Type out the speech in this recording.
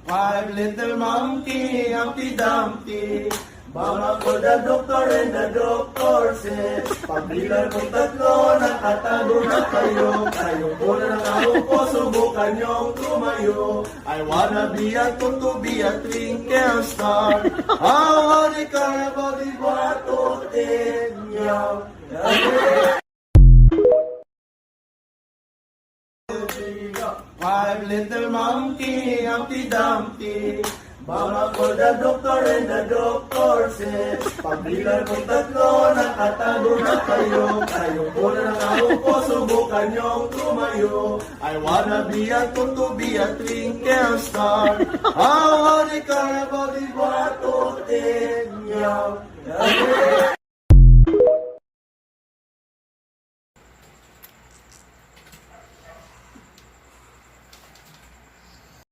Five little monkey, Humpty Dumpty. Bang ako the doctor and the doctor says, pagbilang kong tatlo, nakatago na kayo. Kayo po na nakaupo, subukan niyong tumayo. I wanna be a to be a twinkle star. How the carnival is what to take meow. Five little monkey, Humpty Dumpty. Bang ako the doctor and the doctor says, pagbilang kong tatlo, nakatago na kayo. Kayo po na nakaupo, subukan niyong tumayo. I wanna be a to be a twinkle star. How the carnival is what to take meow.